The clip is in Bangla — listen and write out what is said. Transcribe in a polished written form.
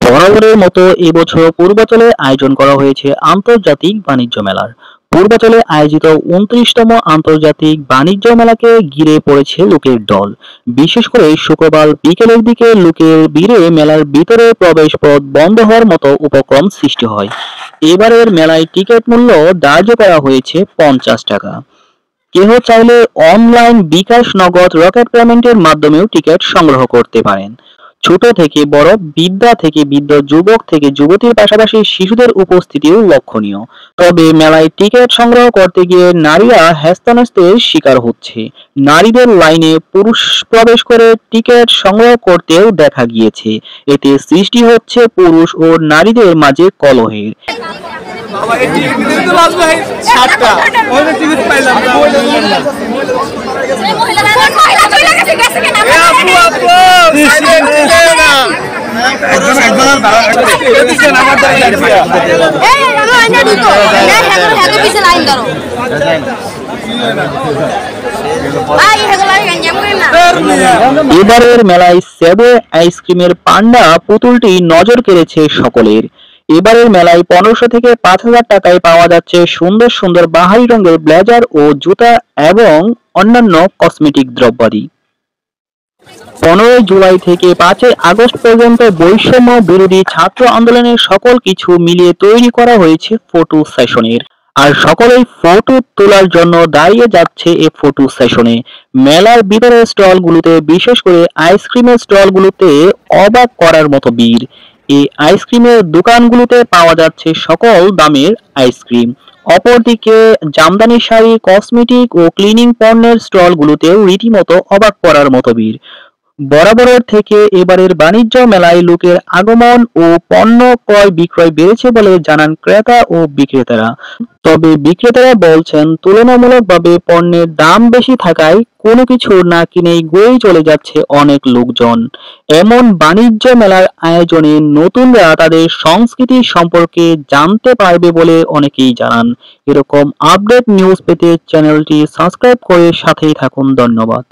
বরাবরের মতো এবছর পূর্বাচলে আয়োজন করা হয়েছে আন্তর্জাতিক বাণিজ্য মেলার। পূর্বাচলে আয়োজিত ২৯তম আন্তর্জাতিক বাণিজ্য মেলাকে ঘিরে পড়েছে লোকের ঢল। বিশেষ করে শুক্রবার বিকেলের দিকে লোকের ভিড়ে মেলার ভিতরে প্রবেশ পথ বন্ধ হওয়ার মতো উপক্রম সৃষ্টি হয়। এবারের মেলায় টিকিট মূল্য ধার্য করা হয়েছে ৫০ টাকা। কেহ চাইলে অনলাইন, বিকাশ, নগদ, রকেট পেমেন্টের মাধ্যমেও টিকিট সংগ্রহ করতে পারেন। ছোট থেকে বড়, বিদ্যা থেকে বৃদ্ধ, যুবক থেকে যুবতীর পাশাপাশি শিশুদের উপস্থিতিও লক্ষণীয়। তবে মেলায় টিকিট সংগ্রহ করতে গিয়ে নারীরা হেস্তনেস্তের শিকার হচ্ছে। নারীদের লাইনে পুরুষ প্রবেশ করে টিকিট সংগ্রহ করতেও দেখা গিয়েছে। এতে সৃষ্টি হচ্ছে পুরুষ ও নারীদের মাঝে কলহের। বাবা এই টিকিট দিতে তো লাগবে 60 টাকা ওইটা টিকিট পাইলাম না মহিলা চলে গেছে কেন আপু সাইলেন্ট ছিল না একবার দিছেন আমার দাঁড়া এই আমরা আইনা দিত না এত পিছে লাইন ধরো এবারের মেলায় সেবে আইসক্রিমের পান্ডা পুতুলটি নজর কেড়েছে সকলের। এবারের মেলায় ১৫০০ থেকে ৫০০০ টাকায় পাওয়া যাচ্ছে সুন্দর সুন্দর বাহারি রঙের ব্লেজার ও জুতা এবং অন্যান্য কসমেটিক দ্রব্যাদি। ১৫ জুলাই থেকে ৫ আগস্ট পর্যন্ত বৈষম্য বিরোধী ছাত্র আন্দোলনের সকল কিছু মিলিয়ে তৈরি করা হয়েছে ফটো সেশনের। আর সকলেই ফটো তোলার জন্য দাঁড়িয়ে যাচ্ছে এই ফটো সেশনে। মেলার ভিতরের স্টলগুলোতে, বিশেষ করে আইসক্রিমের স্টলগুলোতে অবাক করার মতো ভিড়। এই আইসক্রিমের দোকানগুলোতে পাওয়া যাচ্ছে সকল দামের আইসক্রিম। অপরদিকে জামদানি শাড়ি, কসমেটিক ও ক্লিনিং পণ্যের স্টলগুলোতেও রীতিমতো অবাক করার মতো ভিড়। বরাবরের থেকে এবারের বাণিজ্য মেলায় লোকের আগমন ও পণ্য ক্রয় বিক্রয় বেড়েছে বলে জানান ক্রেতা ও বিক্রেতারা। তবে বিক্রেতারা বলছেন তুলনামূলকভাবে পণ্যের দাম বেশি থাকায় কোনো কিছু না কিনেই ঘুরেই চলে যাচ্ছে অনেক লোকজন। এমন বাণিজ্য মেলার আয়োজনে নতুনরা তাদের সংস্কৃতি সম্পর্কে জানতে পারবে বলে অনেকেই জানান। এরকম আপডেট নিউজ পেতে চ্যানেলটি সাবস্ক্রাইব করে সাথেই থাকুন। ধন্যবাদ।